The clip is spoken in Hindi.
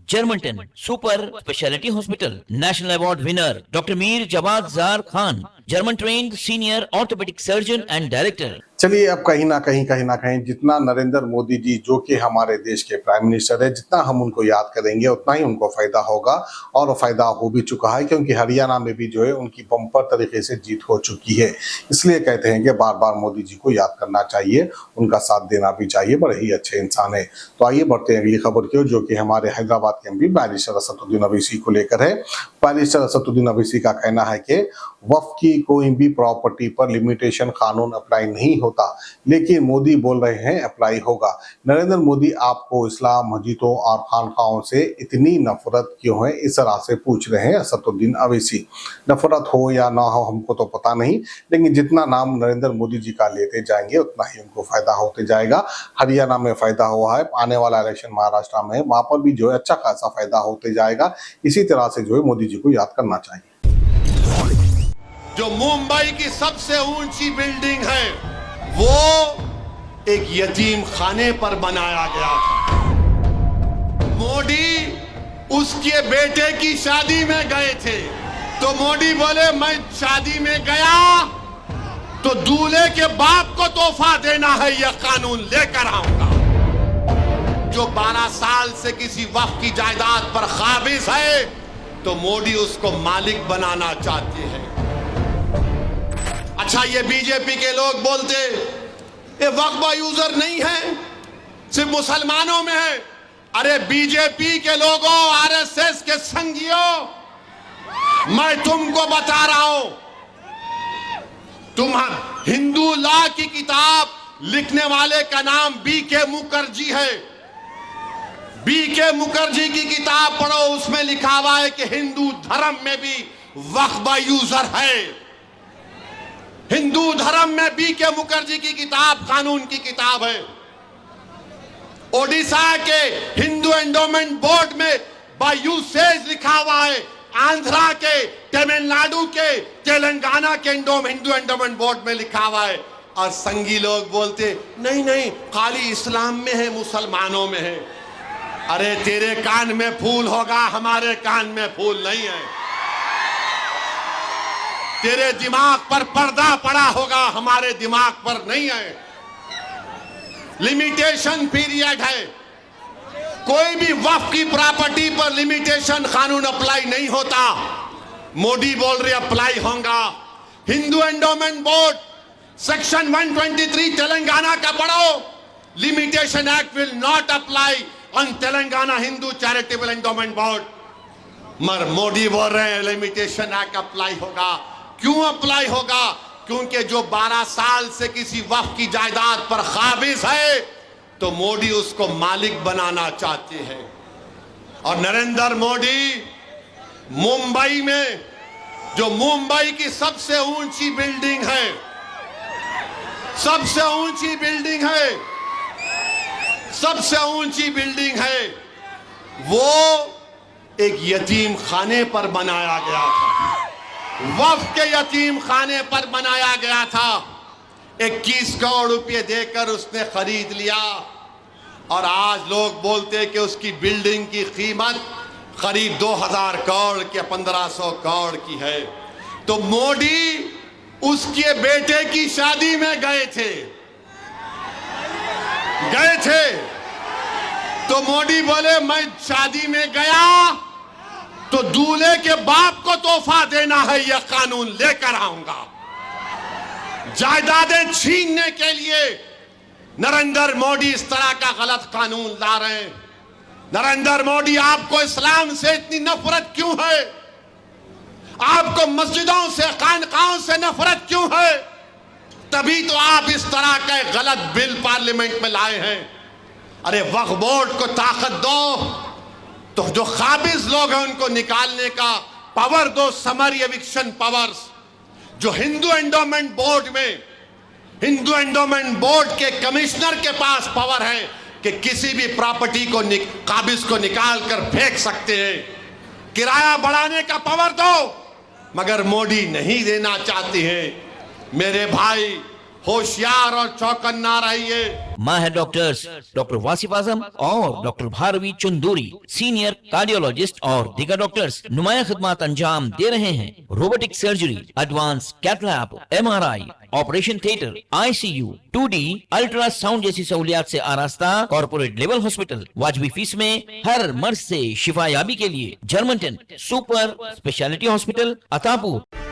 Germanton super speciality hospital, national award winner doctor Mir Jawad Zar Khan, German trained senior orthopaedic surgeon and director. चलिए, अब कहीं ना कहीं जितना नरेंद्र मोदी जी जो कि हमारे देश के प्राइम मिनिस्टर है, जितना हम उनको याद करेंगे उतना ही उनको फायदा होगा, और फायदा हो भी चुका है, क्योंकि हरियाणा में भी जो है उनकी बम्पर तरीके से जीत हो चुकी है। इसलिए कहते हैं कि बार बार मोदी जी को याद करना चाहिए, उनका साथ देना भी चाहिए, बड़े ही अच्छे इंसान है। तो आइए बढ़ते हैं अगली खबर की ओर, जो कि हमारे हैदराबाद के एमपी बैरिस्टर असदुद्दीन अवैसी को लेकर है। बैरिस्टर असदुद्दीन अवैसी का कहना है कि वक्फ की कोई भी प्रॉपर्टी पर लिमिटेशन कानून अप्लाई नहीं होता, लेकिन मोदी बोल रहे हैं अप्लाई होगा। नरेंद्र मोदी आपको इस्लाम, मस्जिदों और खानकाहों से इतनी नफरत क्यों है, इस तरह से पूछ रहे हैं असदुद्दीन अवैसी। नफरत हो या ना हो हमको तो पता नहीं, लेकिन जितना नाम नरेंद्र मोदी जी का लेते जाएंगे उतना ही उनको फायदा होते जाएगा। हरियाणा में फायदा हुआ है, आने वाला इलेक्शन महाराष्ट्र में है, वहां पर भी जो है अच्छा खासा फायदा होते जाएगा। इसी तरह से जो है मोदी जी को याद करना चाहिए। जो मुंबई की सबसे ऊंची बिल्डिंग है वो एक यतीम खाने पर बनाया गया था। मोदी उसके बेटे की शादी में गए थे, तो मोदी बोले मैं शादी में गया तो दूल्हे के बाप को तोहफा देना है, यह कानून लेकर आऊंगा। जो 12 साल से किसी वक्फ की जायदाद पर काबिज है, तो मोदी उसको मालिक बनाना चाहते हैं। अच्छा, ये बीजेपी के लोग बोलते ये वक्फ यूजर नहीं है, सिर्फ मुसलमानों में है। अरे बीजेपी के लोगों, आरएसएस के संगियों, मैं तुमको बता रहा हूं, तुम हिंदू लॉ की किताब लिखने वाले का नाम बीके मुखर्जी है। बीके मुखर्जी की किताब पढ़ो, उसमें लिखा हुआ है कि हिंदू धर्म में भी वक्फ यूजर है। हिंदू धर्म में बीके मुखर्जी की किताब कानून की किताब है। ओडिशा के हिंदू एंडोमेंट बोर्ड में बायूसेज लिखा हुआ है। आंध्रा के, तमिलनाडु के, तेलंगाना के हिंदू एंडोमेंट बोर्ड में लिखा हुआ है। और संगी लोग बोलते नहीं नहीं, खाली इस्लाम में है, मुसलमानों में है। अरे तेरे कान में फूल होगा, हमारे कान में फूल नहीं है। तेरे दिमाग पर पर्दा पड़ा होगा, हमारे दिमाग पर नहीं है। लिमिटेशन पीरियड है। कोई भी वक्फ की प्रॉपर्टी पर लिमिटेशन कानून अप्लाई नहीं होता। मोदी बोल रहे अप्लाई होगा। Hindu endowment board section 123 Telangana का पढ़ो, limitation act will not apply on Telangana Hindu charitable endowment board. मगर मोदी बोल रहे हैं लिमिटेशन एक्ट अप्लाई होगा। क्यों अप्लाई होगा? क्योंकि जो 12 साल से किसी वक्फ की जायदाद पर काबिज है, तो मोदी उसको मालिक बनाना चाहते हैं। और नरेंद्र मोदी मुंबई में, जो मुंबई की सबसे ऊंची बिल्डिंग है, सबसे ऊंची बिल्डिंग है, सबसे ऊंची बिल्डिंग है, वो एक यतीम खाने पर बनाया गया था। वक्फ के यतीम खाने पर बनाया गया था। 21 करोड़ रुपए देकर उसने खरीद लिया, और आज लोग बोलते कि उसकी बिल्डिंग की कीमत करीब 2000 करोड़ के 1500 करोड़ की है। तो मोदी उसके बेटे की शादी में गए थे, तो मोदी बोले मैं शादी में गया तो दूल्हे के बाप को तोहफा देना है, यह कानून लेकर आऊंगा। जायदादें छीनने के लिए नरेंद्र मोदी इस तरह का गलत कानून ला रहे हैं। नरेंद्र मोदी, आपको इस्लाम से इतनी नफरत क्यों है? आपको मस्जिदों से, खानकाहों से नफरत क्यों है? तभी तो आप इस तरह का गलत बिल पार्लियामेंट में लाए हैं। अरे वक्फ बोर्ड को ताकत दो, तो जो काबिज लोग हैं उनको निकालने का पावर दो, समरी एविक्शन पावर्स। जो हिंदू एंडोमेंट बोर्ड में, हिंदू एंडोमेंट बोर्ड के कमिश्नर के पास पावर है कि किसी भी प्रॉपर्टी को काबिज को निकाल कर फेंक सकते हैं। किराया बढ़ाने का पावर दो, मगर मोदी नहीं देना चाहते हैं। मेरे भाई, होशियार और चौकन्ना रहिए। माहिर डॉक्टर्स डॉक्टर वासिफ आजम और doctor Bharvi Chanduri, senior cardiologist और दीगर डॉक्टर्स नुमाया खिदमत अंजाम दे रहे हैं। Robotic surgery, advance cath lab, MRI, operation theatre, ICU, 2D ultrasound जैसी सहूलियात से आरास्ता कॉर्पोरेट लेवल हॉस्पिटल। वाजबी फीस में हर मर्ज से शिफायाबी के लिए German 10 super speciality hospital, Attapur.